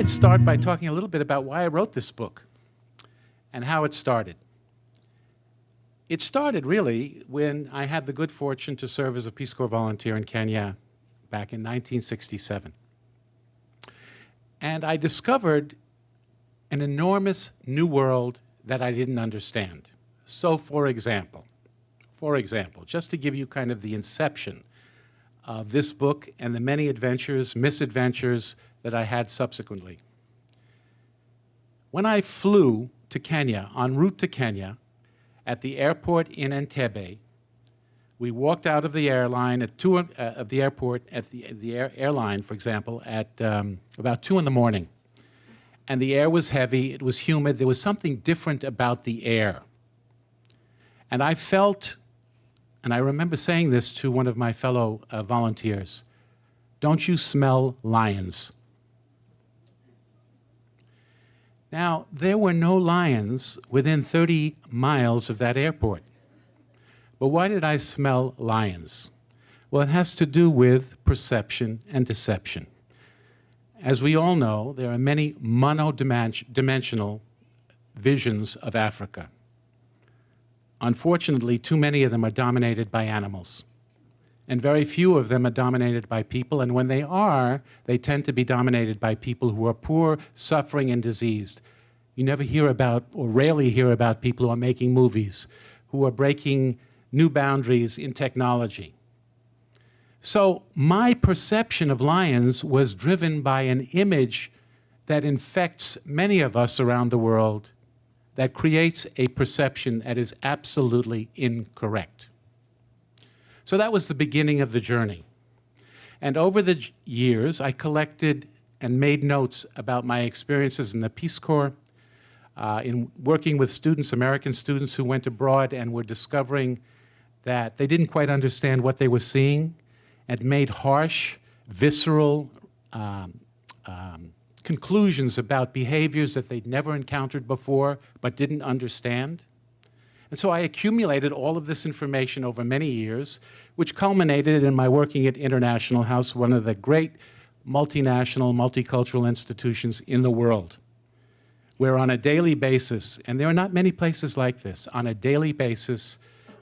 I'd start by talking a little bit about why I wrote this book and how it started. It started, really, when I had the good fortune to serve as a Peace Corps volunteer in Kenya back in 1967. And I discovered an enormous new world that I didn't understand. So, for example, just to give you kind of the inception of this book and the many adventures, misadventures that I had subsequently. When I flew to Kenya, en route to Kenya, at the airport in Entebbe, we walked out of the airline at airline, for example, at about 2 in the morning. And the air was heavy, it was humid, there was something different about the air. And I felt, and I remember saying this to one of my fellow volunteers, "Don't you smell lions?" Now, there were no lions within 30 miles of that airport. But why did I smell lions? Well, it has to do with perception and deception. As we all know, there are many monodimensional visions of Africa. Unfortunately, too many of them are dominated by animals. And very few of them are dominated by people, and when they are, they tend to be dominated by people who are poor, suffering, and diseased. You never hear about, or rarely hear about, people who are making movies, who are breaking new boundaries in technology. So my perception of lions was driven by an image that infects many of us around the world, that creates a perception that is absolutely incorrect. So that was the beginning of the journey. And over the years, I collected and made notes about my experiences in the Peace Corps, in working with students, American students who went abroad and were discovering that they didn't quite understand what they were seeing, and made harsh, visceral conclusions about behaviors that they'd never encountered before but didn't understand. And so I accumulated all of this information over many years, which culminated in my working at International House, one of the great multinational, multicultural institutions in the world, where on a daily basis, and there are not many places like this, on a daily basis,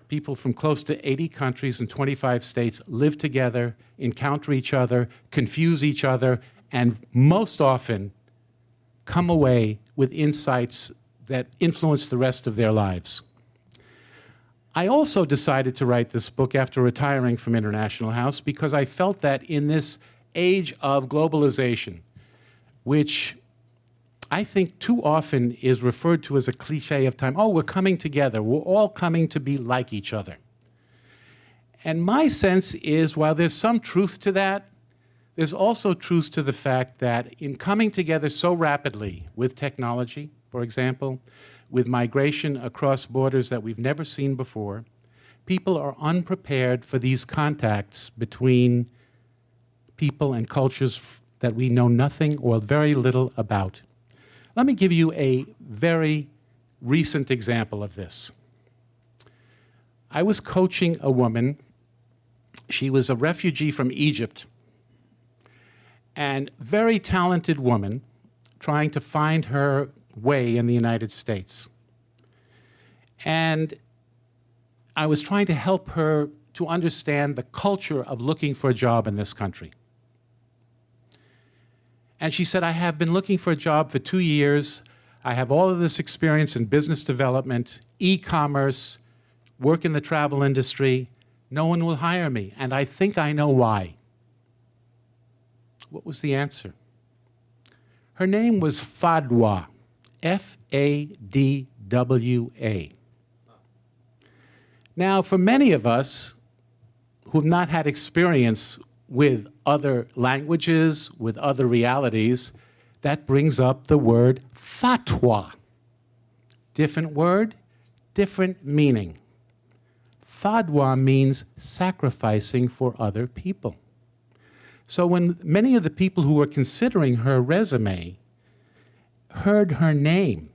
people from close to 80 countries and 25 states live together, encounter each other, confuse each other, and most often come away with insights that influence the rest of their lives. I also decided to write this book after retiring from International House because I felt that in this age of globalization, which I think too often is referred to as a cliche of time, oh, we're coming together, we're all coming to be like each other. And my sense is, while there's some truth to that, there's also truth to the fact that in coming together so rapidly with technology, for example, with migration across borders that we've never seen before, people are unprepared for these contacts between people and cultures that we know nothing or very little about. Let me give you a very recent example of this. I was coaching a woman. She was a refugee from Egypt, and very talented woman trying to find her way in the United States. And I was trying to help her to understand the culture of looking for a job in this country. And she said, I have been looking for a job for 2 years. I have all of this experience in business development, e-commerce, work in the travel industry. No one will hire me, and I think I know why. What was the answer? Her name was Fadwa, F-A-D-W-A. Now, for many of us who have not had experience with other languages, with other realities, that brings up the word fatwa. Different word, different meaning. Fadwa means sacrificing for other people. So when many of the people who were considering her resume heard her name,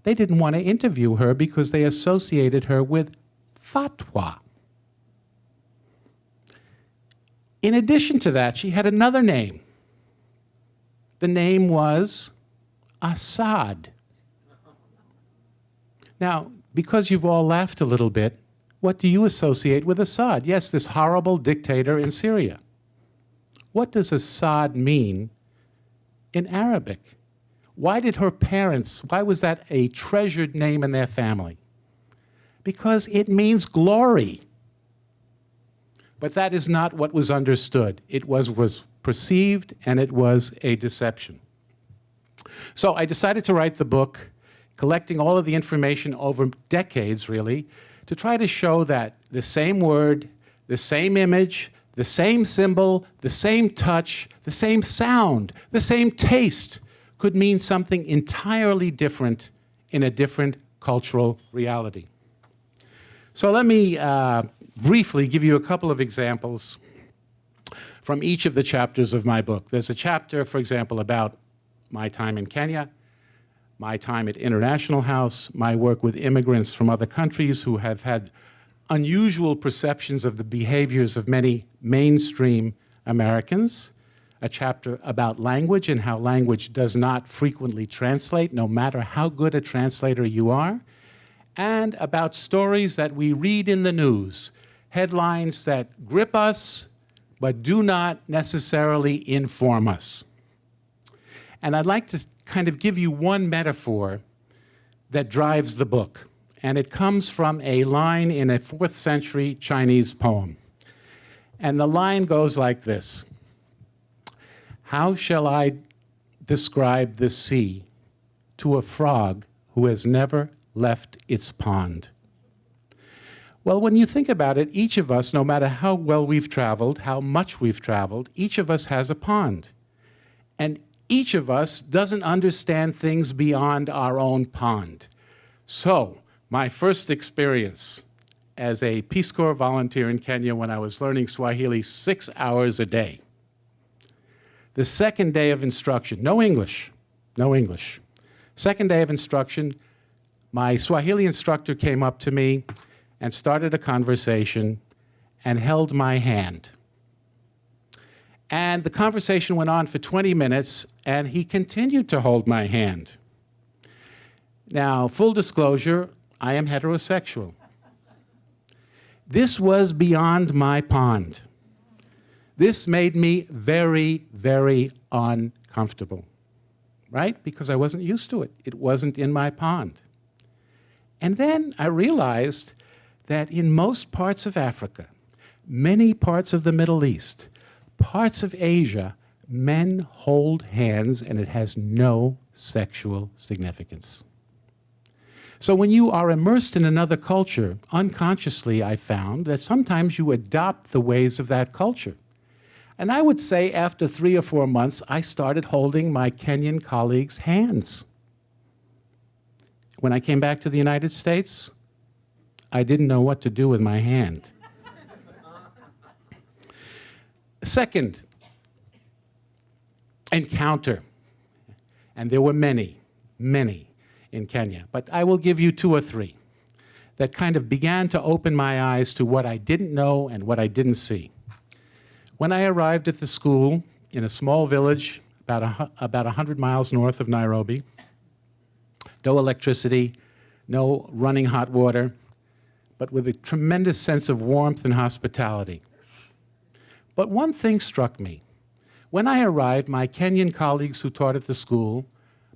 they didn't want to interview her because they associated her with fatwa. In addition to that, she had another name The name was Assad. Now, because you've all laughed a little bit, what do you associate with Assad? Yes, this horrible dictator in Syria. What does Assad mean in Arabic? Why did her parents, why was that a treasured name in their family? Because it means glory. But that is not what was understood. It was perceived, and it was a deception. So I decided to write the book, collecting all of the information over decades, really, to try to show that the same word, the same image, the same symbol, the same touch, the same sound, the same taste could mean something entirely different in a different cultural reality. So let me briefly give you a couple of examples from each of the chapters of my book. There's a chapter, for example, about my time in Kenya, my time at International House, my work with immigrants from other countries who have had unusual perceptions of the behaviors of many mainstream Americans, a chapter about language and how language does not frequently translate, no matter how good a translator you are, and about stories that we read in the news, headlines that grip us but do not necessarily inform us. And I'd like to kind of give you one metaphor that drives the book, and it comes from a line in a 4th century Chinese poem. And the line goes like this: "How shall I describe the sea to a frog who has never left its pond?" Well, when you think about it, each of us, no matter how well we've traveled, how much we've traveled, each of us has a pond. And each of us doesn't understand things beyond our own pond. So, my first experience as a Peace Corps volunteer in Kenya when I was learning Swahili 6 hours a day. The second day of instruction, no English, no English. Second day of instruction, my Swahili instructor came up to me and started a conversation and held my hand. And the conversation went on for 20 minutes, and he continued to hold my hand. Now, full disclosure, I am heterosexual. This was beyond my pond. This made me very, very uncomfortable, right? Because I wasn't used to it. It wasn't in my pond. And then I realized that in most parts of Africa, many parts of the Middle East, parts of Asia, men hold hands and it has no sexual significance. So when you are immersed in another culture, unconsciously I found that sometimes you adopt the ways of that culture. And I would say after 3 or 4 months, I started holding my Kenyan colleagues' hands. When I came back to the United States, I didn't know what to do with my hand. Second encounter, and there were many, many in Kenya, but I will give you 2 or 3 that kind of began to open my eyes to what I didn't know and what I didn't see. When I arrived at the school in a small village about 100 miles north of Nairobi, no electricity, no running hot water, but with a tremendous sense of warmth and hospitality. But one thing struck me. When I arrived, my Kenyan colleagues who taught at the school,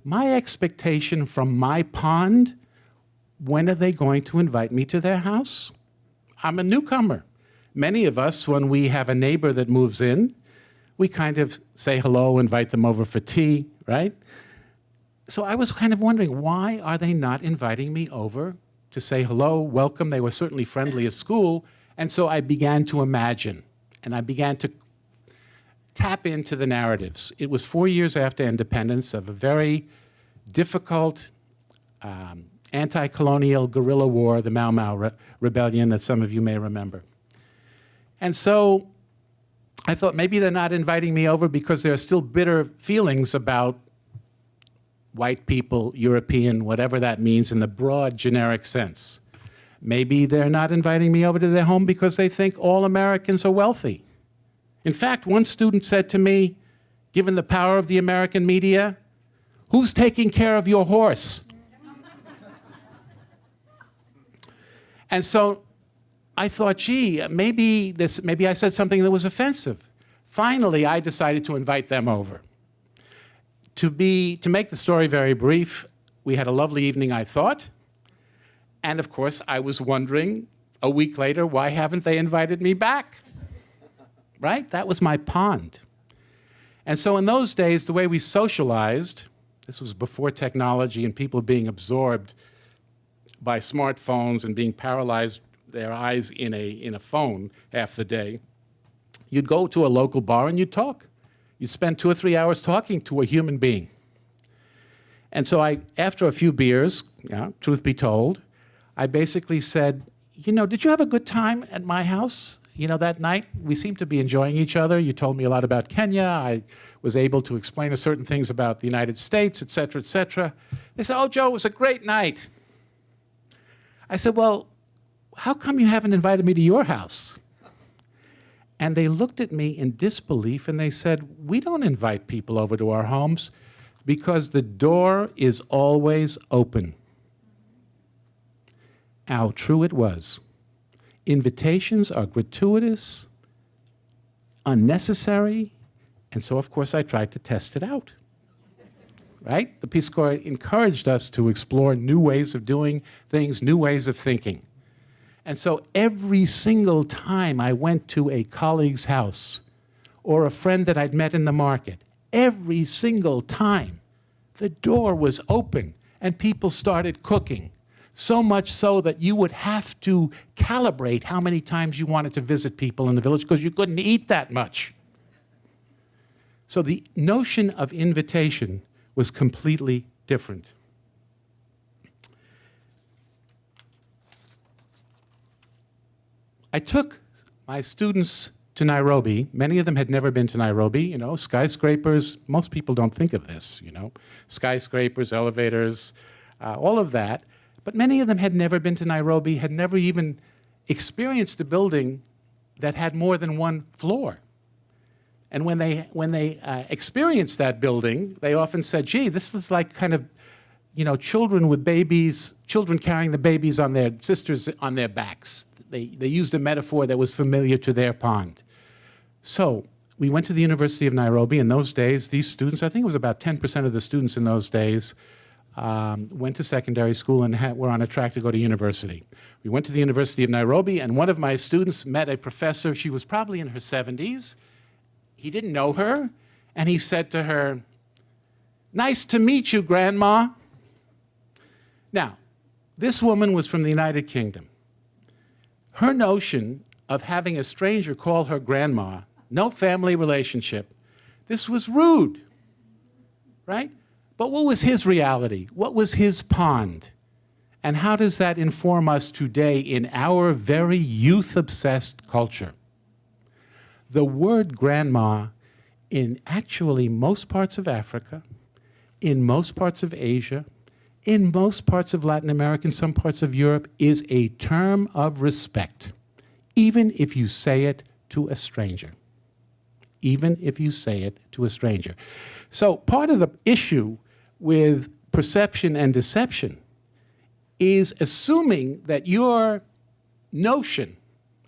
my expectation from my pond, when are they going to invite me to their house? I'm a newcomer. Many of us, when we have a neighbor that moves in, we kind of say hello, invite them over for tea, right? So I was kind of wondering, why are they not inviting me over to say hello, welcome? They were certainly friendly at school. And so I began to imagine, and I began to tap into the narratives. It was 4 years after independence of a very difficult anti-colonial guerrilla war, the Mau Mau Rebellion that some of you may remember. And so I thought maybe they're not inviting me over because there are still bitter feelings about white people, European, whatever that means in the broad generic sense. Maybe they're not inviting me over to their home because they think all Americans are wealthy. In fact, one student said to me, given the power of the American media? Who's taking care of your horse? And so I thought, gee, maybe I said something that was offensive. Finally, I decided to invite them over. To make the story very brief, we had a lovely evening, I thought. And of course, I was wondering a week later, why haven't they invited me back? Right? That was my pond. And so in those days, the way we socialized, this was before technology and people being absorbed by smartphones and being paralyzed, their eyes in a phone half the day, you'd go to a local bar and you'd talk. You'd spend 2 or 3 hours talking to a human being. And so after a few beers, truth be told, I basically said, did you have a good time at my house? That night, we seemed to be enjoying each other. You told me a lot about Kenya. I was able to explain certain things about the United States, et cetera, et cetera. They said, oh, Joe, it was a great night. I said, well, how come you haven't invited me to your house? And they looked at me in disbelief and they said, we don't invite people over to our homes because the door is always open. How true it was. Invitations are gratuitous, unnecessary, and so of course I tried to test it out. Right? The Peace Corps encouraged us to explore new ways of doing things, new ways of thinking. And so every single time I went to a colleague's house or a friend that I'd met in the market, every single time the door was open and people started cooking. So much so that you would have to calibrate how many times you wanted to visit people in the village because you couldn't eat that much. So the notion of invitation was completely different. I took my students to Nairobi. Many of them had never been to Nairobi, skyscrapers. Most people don't think of this, skyscrapers, elevators, all of that. But many of them had never been to Nairobi, had never even experienced a building that had more than one floor. And when they experienced that building, they often said, gee, this is like kind of, children with babies, children carrying the babies on their sisters on their backs. They used a metaphor that was familiar to their pond. So we went to the University of Nairobi. In those days, these students, I think it was about 10% of the students in those days, went to secondary school and were on a track to go to university. We went to the University of Nairobi, and one of my students met a professor. She was probably in her 70s. He didn't know her, and he said to her, nice to meet you, Grandma. Now, this woman was from the United Kingdom. Her notion of having a stranger call her grandma, no family relationship, this was rude, right? But what was his reality? What was his pond? And how does that inform us today in our very youth-obsessed culture? The word grandma in actually most parts of Africa, in most parts of Asia, in most parts of Latin America, and some parts of Europe, is a term of respect, even if you say it to a stranger. Even if you say it to a stranger. So part of the issue with perception and deception is assuming that your notion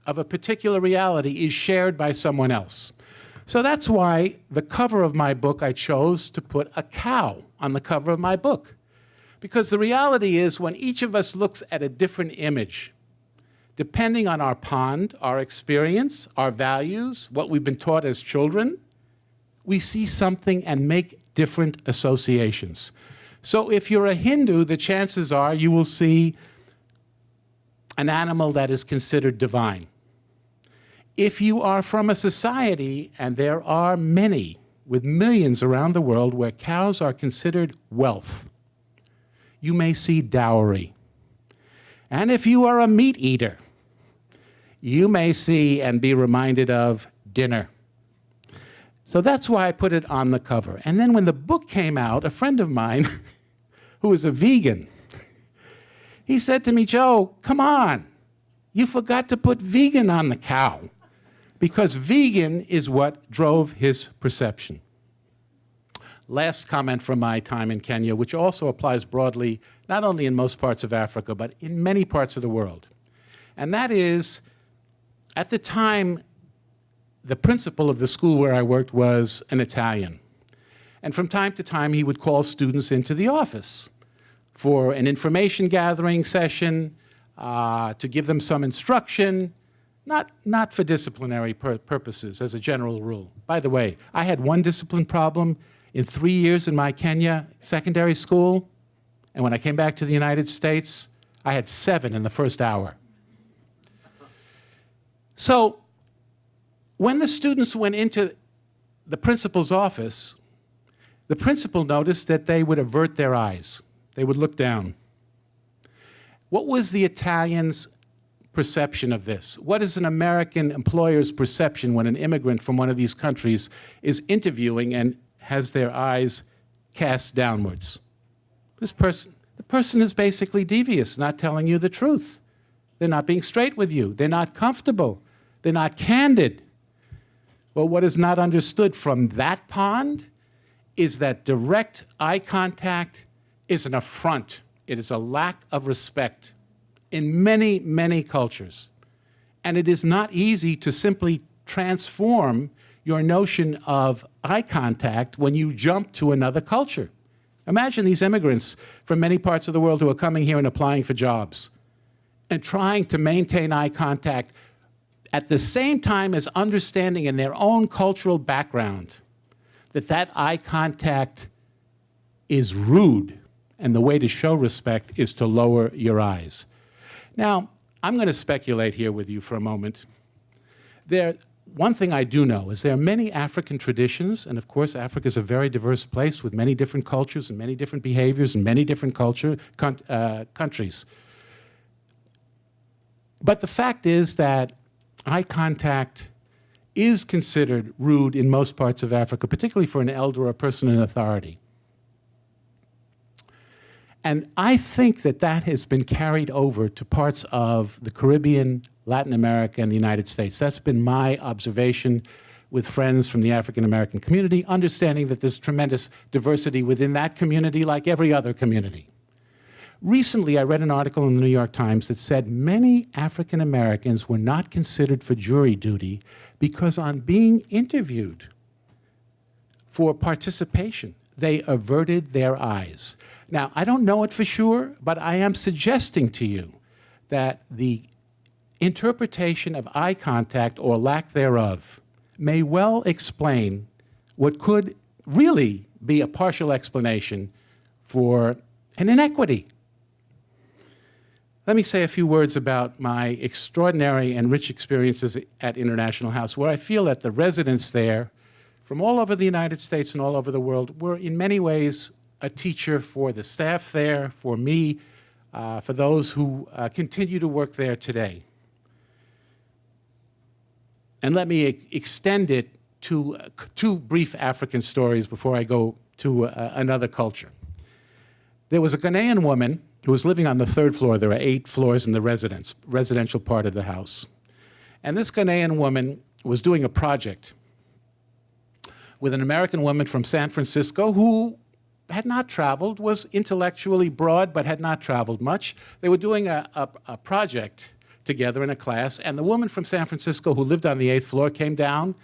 of a particular reality is shared by someone else. So that's why the cover of my book, I chose to put a cow on the cover of my book. Because the reality is when each of us looks at a different image, depending on our pond, our experience, our values, what we've been taught as children, we see something and make different associations. So if you're a Hindu, the chances are you will see an animal that is considered divine. If you are from a society, and there are many, with millions around the world, where cows are considered wealth, you may see dowry. And if you are a meat eater, you may see and be reminded of dinner. So that's why I put it on the cover. And then when the book came out, a friend of mine who is a vegan, he said to me, Joe, come on, you forgot to put vegan on the cow, because vegan is what drove his perception. last comment from my time in Kenya, which also applies broadly, not only in most parts of Africa, but in many parts of the world. And that is, at the time, the principal of the school where I worked was an Italian. And from time to time, he would call students into the office for an information gathering session, to give them some instruction, not for disciplinary purposes, as a general rule. By the way, I had one discipline problem in 3 years in my Kenya secondary school, and when I came back to the United States, I had 7 in the first hour. So when the students went into the principal's office, the principal noticed that they would avert their eyes. They would look down. What was the Italian's perception of this? What is an American employer's perception when an immigrant from one of these countries is interviewing and has their eyes cast downwards? The person is basically devious, not telling you the truth. They're not being straight with you. They're not comfortable. They're not candid. Well, what is not understood from that pond is that direct eye contact is an affront. It is a lack of respect in many, many cultures. And it is not easy to simply transform your notion of eye contact when you jump to another culture. Imagine these immigrants from many parts of the world who are coming here and applying for jobs and trying to maintain eye contact at the same time as understanding in their own cultural background that that eye contact is rude, and the way to show respect is to lower your eyes. Now, I'm going to speculate here with you for a moment. One thing I do know is there are many African traditions, and of course Africa is a very diverse place with many different cultures and many different behaviors and many different countries. But the fact is that eye contact is considered rude in most parts of Africa, particularly for an elder or a person in authority. And I think that that has been carried over to parts of the Caribbean, Latin America, and the United States. That's been my observation with friends from the African American community, understanding that there's tremendous diversity within that community like every other community. Recently, I read an article in the New York Times that said many African Americans were not considered for jury duty because on being interviewed for participation, they averted their eyes. Now, I don't know it for sure, but I am suggesting to you that the interpretation of eye contact or lack thereof may well explain what could really be a partial explanation for an inequity. Let me say a few words about my extraordinary and rich experiences at International House, where I feel that the residents there from all over the United States and all over the world were in many ways a teacher for the staff there, for me, for those who continue to work there today. And let me extend it to 2 brief African stories before I go to another culture. There was a Ghanaian woman who was living on the 3rd floor. There are 8 floors in the residential part of the house. And this Ghanaian woman was doing a project with an American woman from San Francisco who had not traveled, was intellectually broad, but had not traveled much. They were doing a project together in a class, and the woman from San Francisco who lived on the 8th floor came down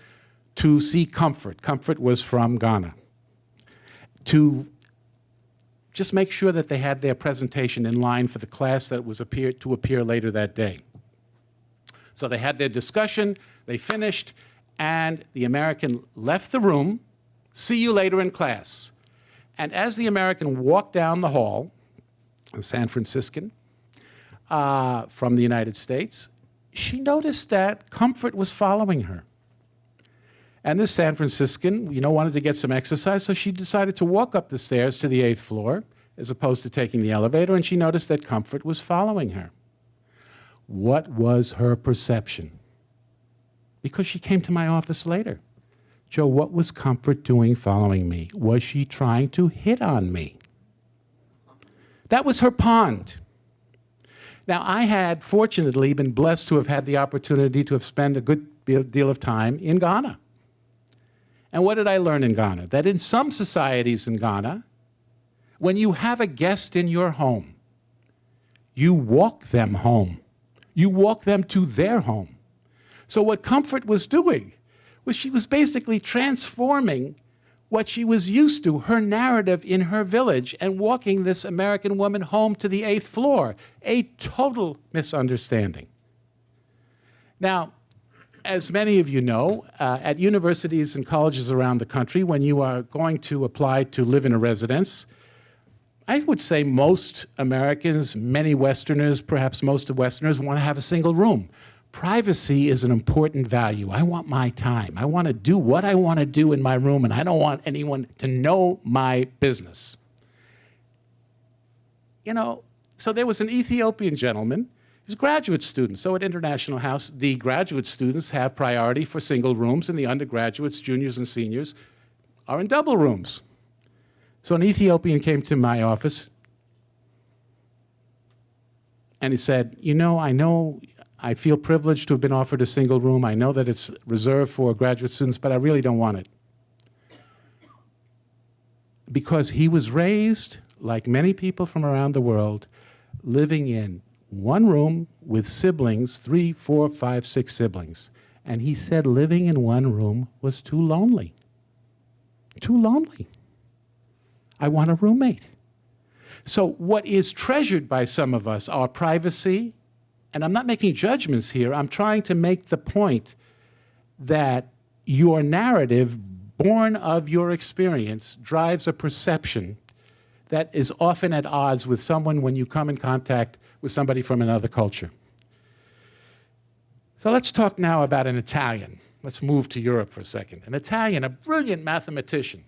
to see Comfort. Comfort was from Ghana. To just make sure that they had their presentation in line for the class that was to appear later that day. So they had their discussion, they finished, and the American left the room. See you later in class. And as the American walked down the hall, a San Franciscan from the United States, she noticed that Comfort was following her. And this San Franciscan, wanted to get some exercise, so she decided to walk up the stairs to the 8th floor as opposed to taking the elevator, and she noticed that Comfort was following her. What was her perception? Because she came to my office later. Joe, what was Comfort doing following me? Was she trying to hit on me? That was her pond. Now, I had, fortunately, been blessed to have had the opportunity to have spent a good deal of time in Ghana. And what did I learn in Ghana? That in some societies in Ghana, when you have a guest in your home, you walk them home. You walk them to their home. So what Comfort was doing was she was basically transforming what she was used to, her narrative in her village, and walking this American woman home to the 8th floor. A total misunderstanding. Now, as many of you know, at universities and colleges around the country, when you are going to apply to live in a residence, I would say most Americans, many Westerners, perhaps most of Westerners, want to have a single room. Privacy is an important value. I want my time. I want to do what I want to do in my room, and I don't want anyone to know my business. You know, so there was an Ethiopian gentleman. He was a graduate student. So at International House, the graduate students have priority for single rooms, and the undergraduates, juniors and seniors, are in double rooms. So an Ethiopian came to my office, and he said, you know, I feel privileged to have been offered a single room. I know that it's reserved for graduate students, but I really don't want it. Because he was raised, like many people from around the world, living in one room with siblings, 3, 4, 5, 6 siblings. And he said living in one room was too lonely. Too lonely. I want a roommate. So what is treasured by some of us, our privacy, and I'm not making judgments here, I'm trying to make the point that your narrative, born of your experience, drives a perception that is often at odds with someone when you come in contact with somebody from another culture. So let's talk now about an Italian. Let's move to Europe for a second. An Italian, a brilliant mathematician,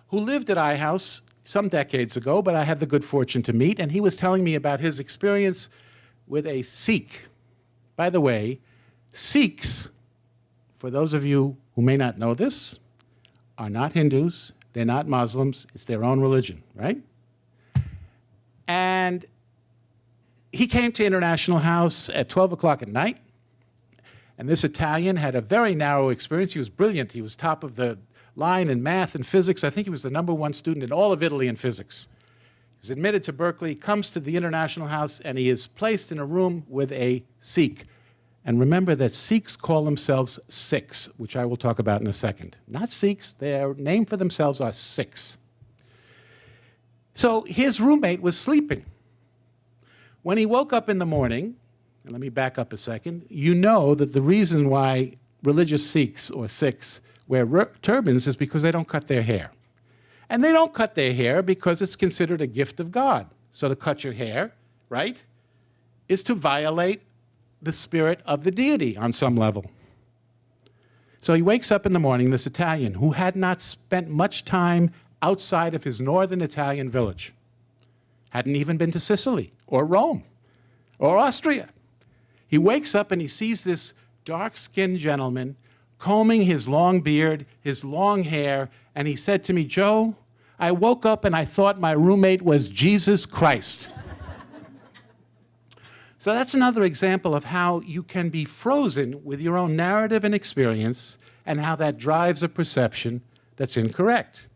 who lived at iHouse some decades ago, but I had the good fortune to meet, and he was telling me about his experience with a Sikh. By the way, Sikhs, for those of you who may not know this, are not Hindus, they're not Muslims, it's their own religion, right? And he came to International House at 12 o'clock at night, and this Italian had a very narrow experience. He was brilliant. He was top of the line in math and physics. I think he was the #1 student in all of Italy in physics. He was admitted to Berkeley, comes to the International House, and he is placed in a room with a Sikh. And remember that Sikhs call themselves Sikhs, which I will talk about in a second. Not Sikhs, their name for themselves are Sikhs. So his roommate was sleeping. When he woke up in the morning, and let me back up a second, you know that the reason why religious Sikhs or Sikhs wear turbans is because they don't cut their hair. And they don't cut their hair because it's considered a gift of God. So to cut your hair, right, is to violate the spirit of the deity on some level. So he wakes up in the morning, this Italian, who had not spent much time outside of his northern Italian village, hadn't even been to Sicily or Rome or Austria. He wakes up and he sees this dark-skinned gentleman combing his long beard, his long hair, and he said to me, Joe, I woke up and I thought my roommate was Jesus Christ. So that's another example of how you can be frozen with your own narrative and experience and how that drives a perception that's incorrect.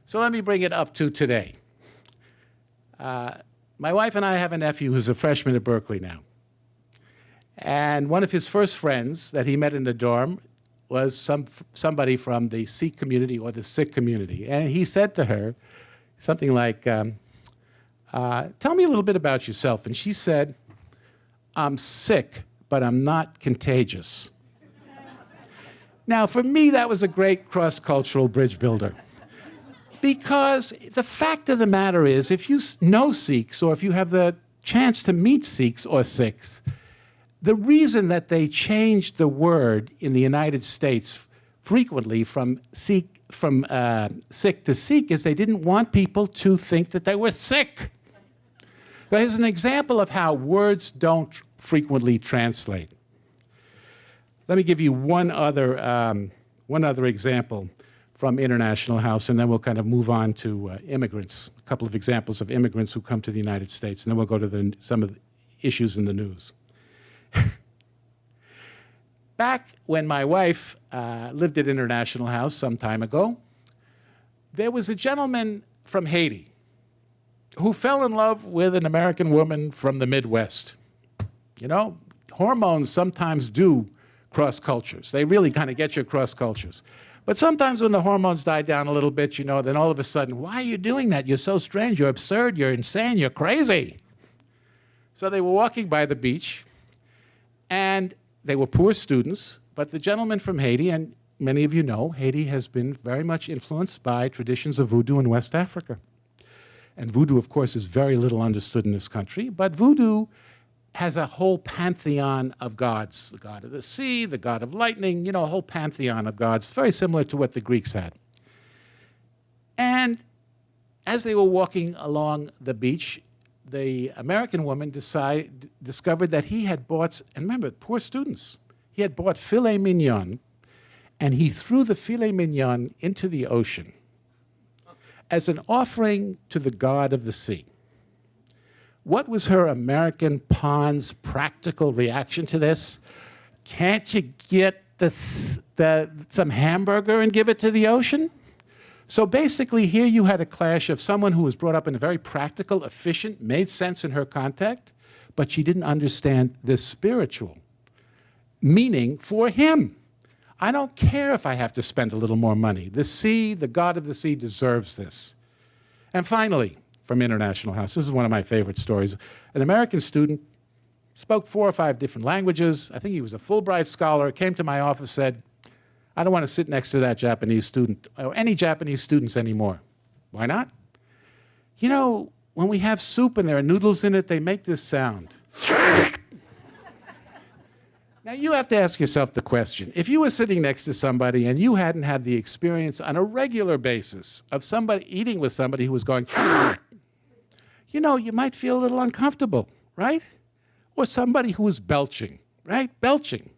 So let me bring it up to today. My wife and I have a nephew who's a freshman at Berkeley now. And one of his first friends that he met in the dorm was somebody from the Sikh community or the Sikh community. And he said to her something like, tell me a little bit about yourself. And she said, I'm sick, but I'm not contagious. Now, for me, that was a great cross-cultural bridge builder. Because the fact of the matter is, if you know Sikhs or if you have the chance to meet Sikhs or Sikhs, the reason that they changed the word in the United States frequently from Sikh to Sikh is they didn't want people to think that they were sick. So here's an example of how words don't frequently translate. Let me give you one other example from International House, and then we'll kind of move on to immigrants, a couple of examples of immigrants who come to the United States, and then we'll go to some of the issues in the news. Back when my wife lived at International House some time ago, there was a gentleman from Haiti who fell in love with an American woman from the Midwest. You know, hormones sometimes do cross cultures. They really kind of get you across cultures. But sometimes when the hormones die down a little bit, you know, then all of a sudden, why are you doing that? You're so strange, you're absurd, you're insane, you're crazy. So they were walking by the beach, and they were poor students, but the gentleman from Haiti, and many of you know, Haiti has been very much influenced by traditions of voodoo in West Africa. And voodoo, of course, is very little understood in this country, but voodoo has a whole pantheon of gods, the god of the sea, the god of lightning, you know, a whole pantheon of gods, very similar to what the Greeks had. And as they were walking along the beach, the American woman discovered that he had bought, and remember, poor students, he had bought filet mignon, and he threw the filet mignon into the ocean as an offering to the god of the sea. What was her American pawn's practical reaction to this? Can't you get some hamburger and give it to the ocean? So basically, here you had a clash of someone who was brought up in a very practical, efficient, made sense in her context, but she didn't understand this spiritual meaning for him. I don't care if I have to spend a little more money. The sea, the god of the sea, deserves this. And finally, from International House, this is one of my favorite stories. An American student spoke 4 or 5 different languages. I think he was a Fulbright scholar, came to my office, said, I don't want to sit next to that Japanese student or any Japanese students anymore. Why not? You know, when we have soup and there are noodles in it, they make this sound. Now, you have to ask yourself the question, if you were sitting next to somebody and you hadn't had the experience on a regular basis of somebody eating with somebody who was going, you know, you might feel a little uncomfortable, right? Or somebody who was belching, right? Belching.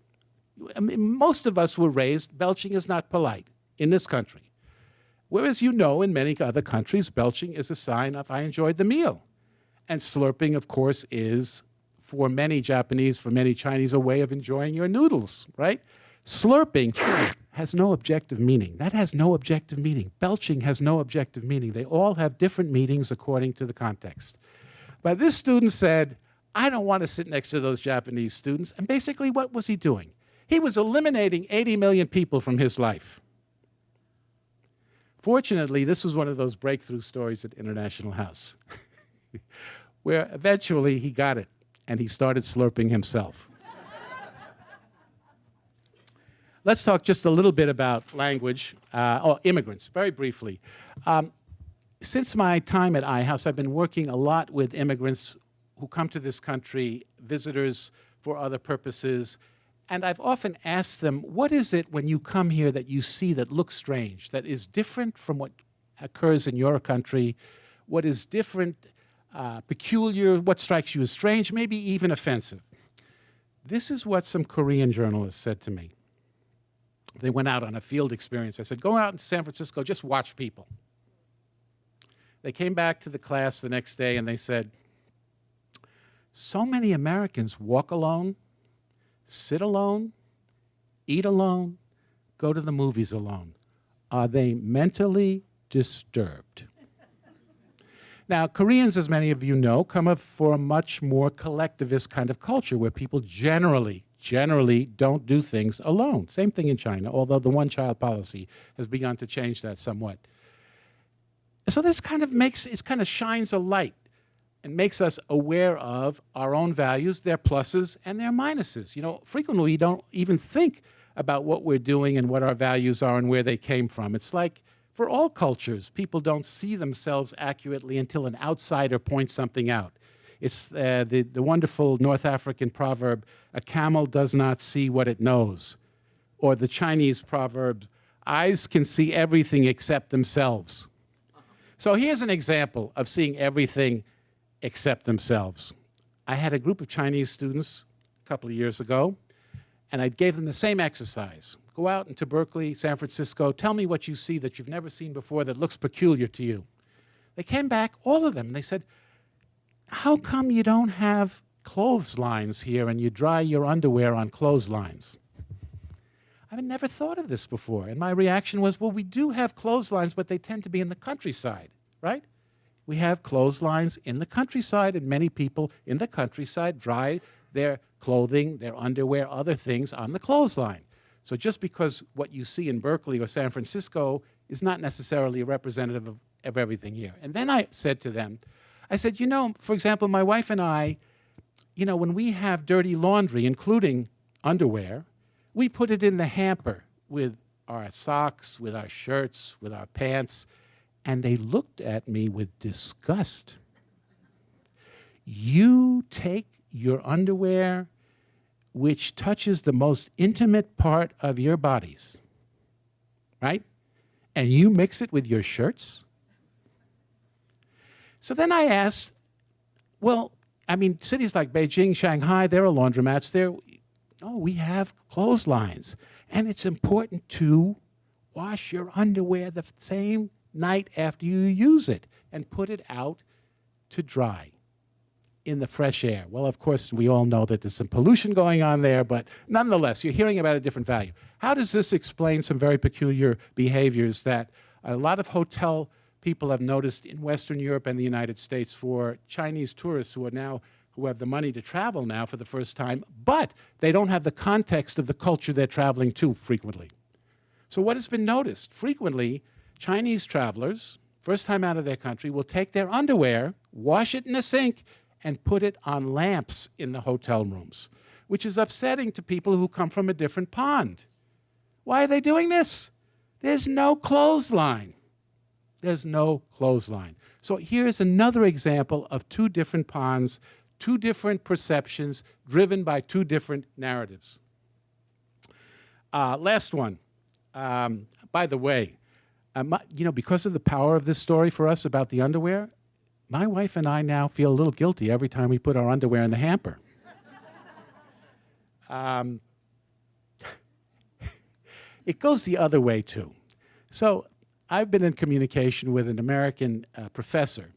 I mean, most of us were raised, belching is not polite in this country. Whereas you know, in many other countries, belching is a sign of I enjoyed the meal. And slurping, of course, is, for many Japanese, for many Chinese, a way of enjoying your noodles, right? Slurping has no objective meaning. That has no objective meaning. Belching has no objective meaning. They all have different meanings according to the context. But this student said, I don't want to sit next to those Japanese students. And basically, what was he doing? He was eliminating 80 million people from his life. Fortunately, this was one of those breakthrough stories at International House, where eventually he got it, and he started slurping himself. Let's talk just a little bit about language, or immigrants, very briefly. Since my time at iHouse, I've been working a lot with immigrants who come to this country, visitors for other purposes, and I've often asked them, what is it when you come here that you see that looks strange, that is different from what occurs in your country, what is different, peculiar, what strikes you as strange, maybe even offensive? This is what some Korean journalists said to me. They went out on a field experience. I said, go out in San Francisco, just watch people. They came back to the class the next day and they said, so many Americans walk alone, sit alone, eat alone, go to the movies alone. Are they mentally disturbed? Now, Koreans, as many of you know, come up for a much more collectivist kind of culture where people generally don't do things alone. Same thing in China, although the one-child policy has begun to change that somewhat. So this kind of shines a light and makes us aware of our own values, their pluses and their minuses. You know, frequently we don't even think about what we're doing and what our values are and where they came from. It's like, for all cultures, people don't see themselves accurately until an outsider points something out. It's the wonderful North African proverb, a camel does not see what it knows. Or the Chinese proverb, eyes can see everything except themselves. So here's an example of seeing everything except themselves. I had a group of Chinese students a couple of years ago, and I gave them the same exercise. Go out into Berkeley, San Francisco, tell me what you see that you've never seen before that looks peculiar to you. They came back, all of them, and they said, how come you don't have clotheslines here and you dry your underwear on clotheslines? I've never thought of this before. And my reaction was, well, we do have clotheslines, but they tend to be in the countryside, right? We have clotheslines in the countryside, and many people in the countryside dry their clothing, their underwear, other things on the clothesline. So just because what you see in Berkeley or San Francisco is not necessarily a representative of everything here. And then I said to them, I said, you know, for example, my wife and I, you know, when we have dirty laundry, including underwear, we put it in the hamper with our socks, with our shirts, with our pants, and they looked at me with disgust. You take your underwear, which touches the most intimate part of your bodies, right? And you mix it with your shirts? So then I asked, well, I mean, cities like Beijing, Shanghai, there are laundromats there. No, we have clotheslines. And it's important to wash your underwear the same night after you use it and put it out to dry in the fresh air. Well, of course, we all know that there's some pollution going on there, but nonetheless, you're hearing about a different value. How does this explain some very peculiar behaviors that a lot of hotel people have noticed in Western Europe and the United States for Chinese tourists who have the money to travel now for the first time, but they don't have the context of the culture they're traveling to frequently. So what has been noticed? Frequently, Chinese travelers, first time out of their country, will take their underwear, wash it in a sink, and put it on lamps in the hotel rooms, which is upsetting to people who come from a different pond. Why are they doing this? There's no clothesline. There's no clothesline. So here's another example of two different ponds, two different perceptions driven by two different narratives. Last one. By the way, you know, because of the power of this story for us about the underwear, my wife and I now feel a little guilty every time we put our underwear in the hamper. It goes the other way, too. So I've been in communication with an American professor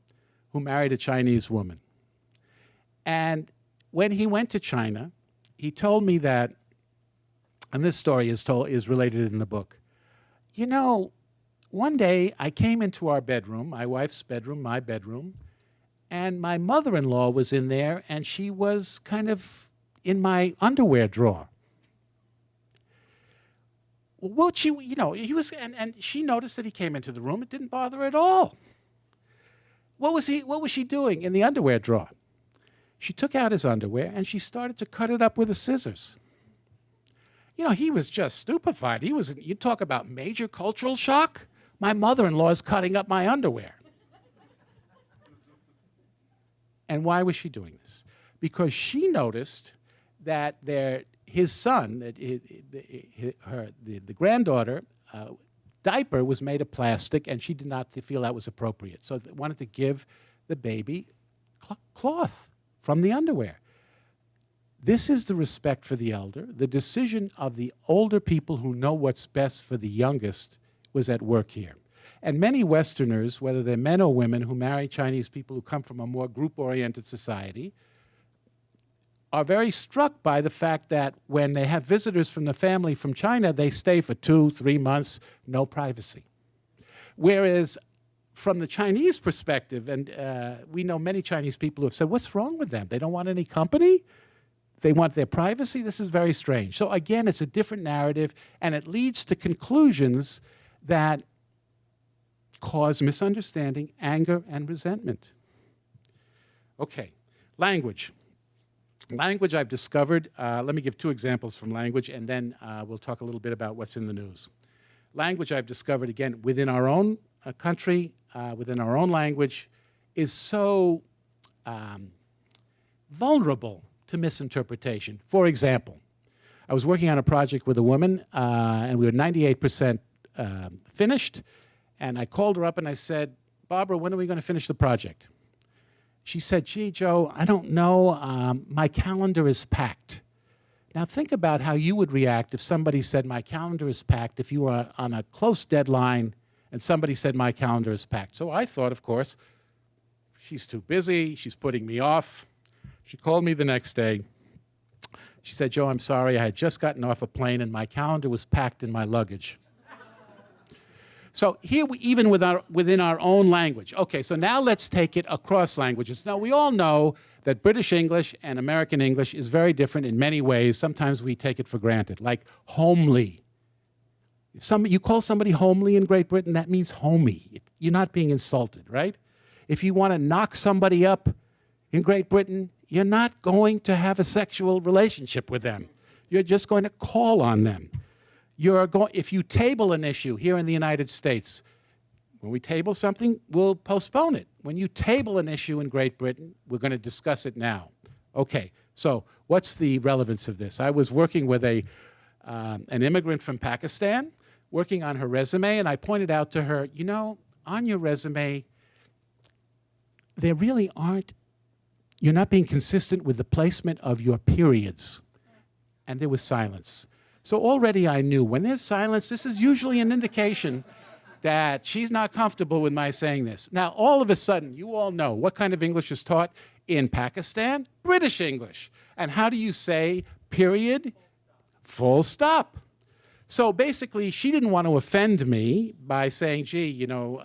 who married a Chinese woman. And when he went to China, he told me that, and this story is related in the book, you know, one day I came into our bedroom, my wife's bedroom, my bedroom, and my mother-in-law was in there, and she was kind of in my underwear drawer. Well, she, you know, he was, and she noticed that he came into the room. It didn't bother her at all. What was she doing in the underwear drawer? She took out his underwear, and she started to cut it up with the scissors. You know, he was just stupefied. You talk about major cultural shock? My mother-in-law is cutting up my underwear. And why was she doing this? Because she noticed that his son, the granddaughter, diaper was made of plastic, and she did not feel that was appropriate. So they wanted to give the baby cloth from the underwear. This is the respect for the elder. The decision of the older people who know what's best for the youngest was at work here. And many Westerners, whether they're men or women who marry Chinese people who come from a more group-oriented society, are very struck by the fact that when they have visitors from the family from China, they stay for 2-3 months, no privacy. Whereas from the Chinese perspective, and we know many Chinese people who have said, what's wrong with them? They don't want any company? They want their privacy? This is very strange. So again, it's a different narrative, and it leads to conclusions that cause misunderstanding, anger, and resentment. Okay, language. Language I've discovered, let me give 2 examples from language, and then we'll talk a little bit about what's in the news. Language I've discovered, again, within our own country, within our own language, is so vulnerable to misinterpretation. For example, I was working on a project with a woman, and we were 98% finished, and I called her up and I said, Barbara, when are we going to finish the project? She said, gee, Joe, I don't know. My calendar is packed. Now think about how you would react if somebody said, my calendar is packed, if you were on a close deadline and somebody said, my calendar is packed. So I thought, of course, she's too busy. She's putting me off. She called me the next day. She said, Joe, I'm sorry, I had just gotten off a plane and my calendar was packed in my luggage. So here, even within our own language. Okay, so now let's take it across languages. Now, we all know that British English and American English is very different in many ways. Sometimes we take it for granted, like homely. If you call somebody homely in Great Britain, that means homey. You're not being insulted, right? If you want to knock somebody up in Great Britain, you're not going to have a sexual relationship with them. You're just going to call on them. If you table an issue here in the United States, when we table something, we'll postpone it. When you table an issue in Great Britain, we're going to discuss it now. Okay, so what's the relevance of this? I was working with an immigrant from Pakistan, working on her resume, and I pointed out to her, you know, on your resume, there really aren't, you're not being consistent with the placement of your periods. And there was silence. So already I knew when there's silence, this is usually an indication that she's not comfortable with my saying this. Now, all of a sudden, you all know what kind of English is taught in Pakistan? British English. And how do you say period? Full stop. So basically, she didn't want to offend me by saying, gee, you know,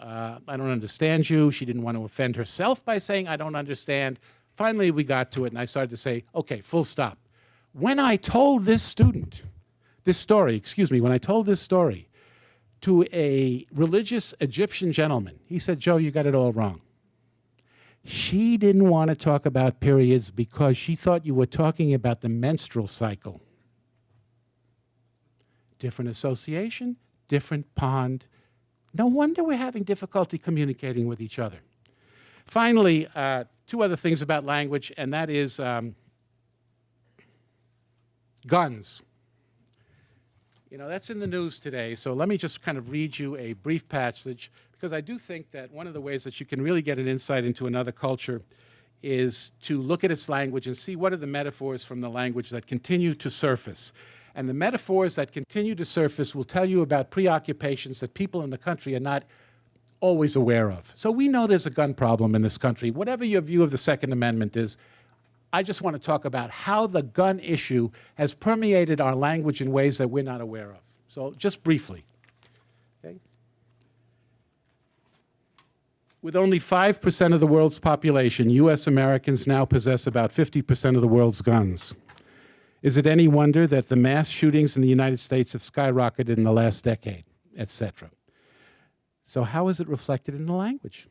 I don't understand you. She didn't want to offend herself by saying, I don't understand. Finally, we got to it, and I started to say, okay, full stop. When I told this student, when I told this story to a religious Egyptian gentleman, he said, Joe, you got it all wrong. She didn't want to talk about periods because she thought you were talking about the menstrual cycle. Different association, different pond. No wonder we're having difficulty communicating with each other. Finally, two other things about language, and that is guns. You know, that's in the news today, so let me just kind of read you a brief passage, because I do think that one of the ways that you can really get an insight into another culture is to look at its language and see what are the metaphors from the language that continue to surface. And the metaphors that continue to surface will tell you about preoccupations that people in the country are not always aware of. So we know there's a gun problem in this country. Whatever your view of the Second Amendment is, I just want to talk about how the gun issue has permeated our language in ways that we're not aware of. So just briefly. Okay? With only 5% of the world's population, U.S. Americans now possess about 50% of the world's guns. Is it any wonder that the mass shootings in the United States have skyrocketed in the last decade, etc.? So how is it reflected in the language?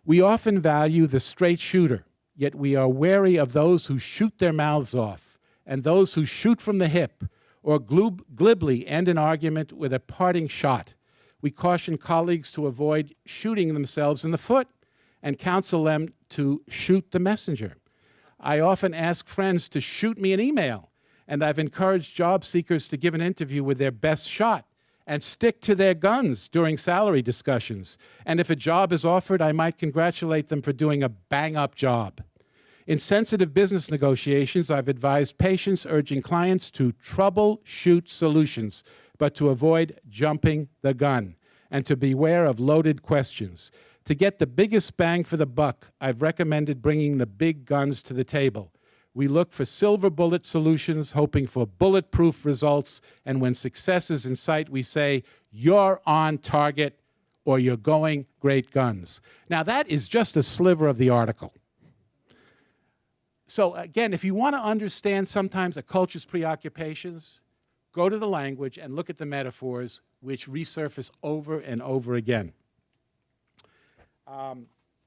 We often value the straight shooter, yet we are wary of those who shoot their mouths off and those who shoot from the hip or glibly end an argument with a parting shot. We caution colleagues to avoid shooting themselves in the foot and counsel them to shoot the messenger. I often ask friends to shoot me an email, and I've encouraged job seekers to give an interview with their best shot and stick to their guns during salary discussions. And if a job is offered, I might congratulate them for doing a bang-up job. In sensitive business negotiations, I've advised patients, urging clients to troubleshoot solutions, but to avoid jumping the gun and to beware of loaded questions. To get the biggest bang for the buck, I've recommended bringing the big guns to the table. We look for silver bullet solutions, hoping for bulletproof results, and when success is in sight, we say, you're on target, or you're going great guns. Now, that is just a sliver of the article. So again, if you want to understand sometimes a culture's preoccupations, go to the language and look at the metaphors which resurface over and over again.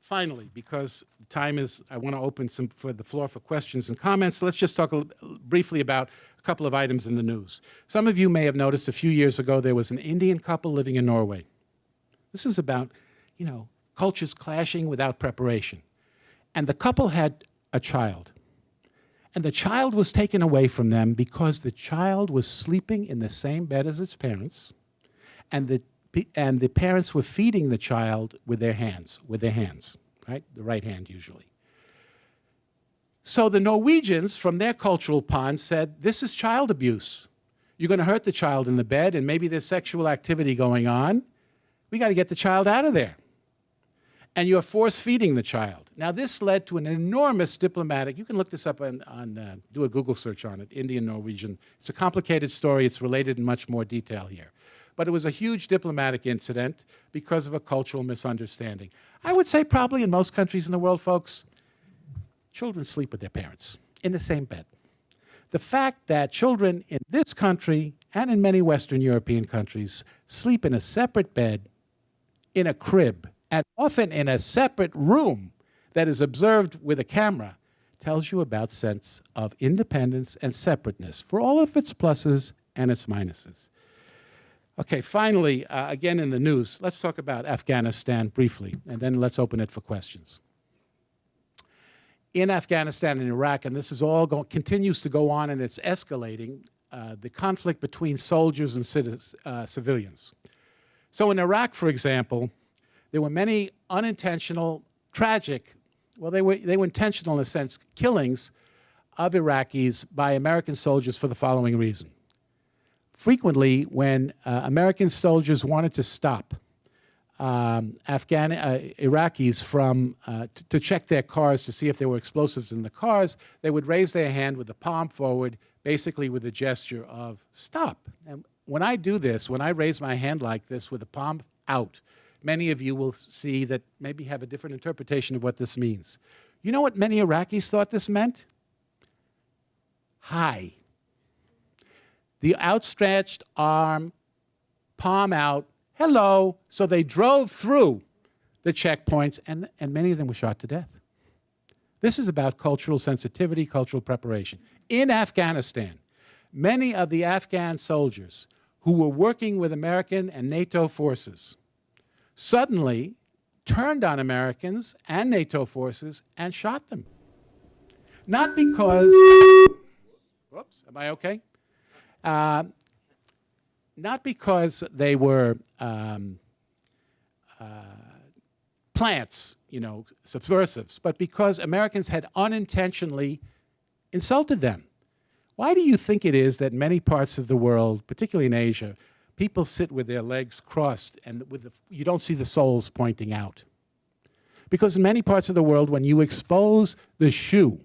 Finally, because time is, I want to open the floor for questions and comments. Let's just talk briefly about a couple of items in the news. Some of you may have noticed a few years ago there was an Indian couple living in Norway. This is about, you know, cultures clashing without preparation. And the couple had a child. And the child was taken away from them because the child was sleeping in the same bed as its parents, and the parents were feeding the child with their hands, right? The right hand usually. So the Norwegians, from their cultural pond, said, this is child abuse. You're going to hurt the child in the bed, and maybe there's sexual activity going on. We got to get the child out of there. and you're force-feeding the child. Now, this led to an enormous diplomatic, you can look this up do a Google search on it, Indian Norwegian. It's a complicated story. It's related in much more detail here. But it was a huge diplomatic incident because of a cultural misunderstanding. I would say probably in most countries in the world, folks, children sleep with their parents in the same bed. The fact that children in this country and in many Western European countries sleep in a separate bed, in a crib, and often in a separate room that is observed with a camera, tells you about sense of independence and separateness for all of its pluses and its minuses. Okay, finally, again in the news, let's talk about Afghanistan briefly, and then let's open it for questions. In Afghanistan and Iraq, and this is all continues to go on and it's escalating, the conflict between soldiers and civilians. So in Iraq, for example, there were many unintentional, tragic, well, they were intentional in a sense, killings of Iraqis by American soldiers for the following reason. Frequently, when American soldiers wanted to stop Iraqis from, to check their cars to see if there were explosives in the cars, they would raise their hand with the palm forward, basically with a gesture of stop. And when I do this, when I raise my hand like this with the palm out, many of you will see that maybe have a different interpretation of what this means. You know what many Iraqis thought this meant? Hi. The outstretched arm, palm out, hello. So they drove through the checkpoints, and many of them were shot to death. This is about cultural sensitivity, cultural preparation. In Afghanistan, many of the Afghan soldiers who were working with American and NATO forces suddenly turned on Americans and NATO forces and shot them. Not because, whoops, am I okay? Not because they were plants, you know, subversives, but because Americans had unintentionally insulted them. Why do you think it is that many parts of the world, particularly in Asia, people sit with their legs crossed and you don't see the soles pointing out? Because in many parts of the world, when you expose the shoe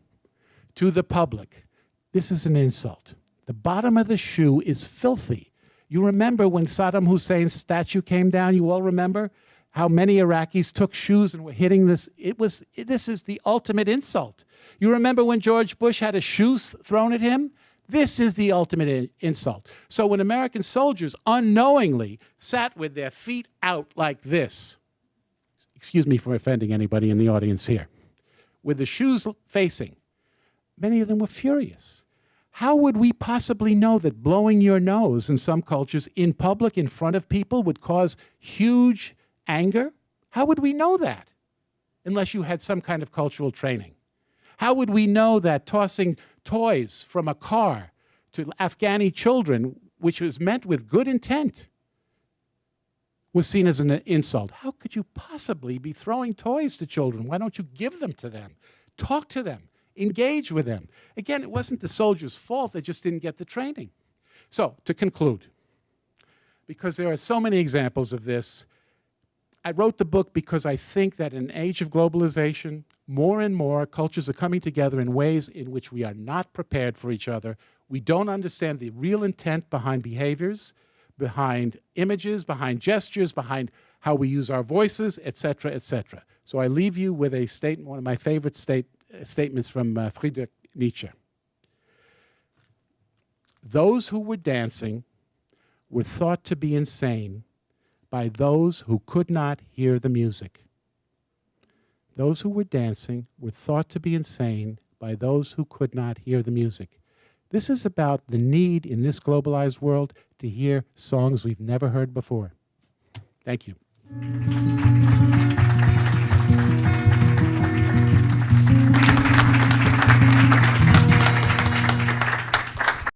to the public, this is an insult. The bottom of the shoe is filthy. You remember when Saddam Hussein's statue came down, you all remember how many Iraqis took shoes and were hitting this? This is the ultimate insult. You remember when George Bush had a shoe thrown at him? This is the ultimate insult. So when American soldiers unknowingly sat with their feet out like this, excuse me for offending anybody in the audience here, with the shoes facing, many of them were furious. How would we possibly know that blowing your nose in some cultures in public in front of people would cause huge anger? How would we know that unless you had some kind of cultural training? How would we know that tossing toys from a car to Afghani children, which was meant with good intent, was seen as an insult? How could you possibly be throwing toys to children? Why don't you give them to them? Talk to them. Engage with them. Again, it wasn't the soldiers' fault. They just didn't get the training. So, to conclude, because there are so many examples of this, I wrote the book because I think that in an age of globalization, more and more cultures are coming together in ways in which we are not prepared for each other. We don't understand the real intent behind behaviors, behind images, behind gestures, behind how we use our voices, etc., etc. So I leave you with a statement, one of my favorite statements from Friedrich Nietzsche. Those who were dancing were thought to be insane by those who could not hear the music. Those who were dancing were thought to be insane by those who could not hear the music. This is about the need in this globalized world to hear songs we've never heard before. Thank you.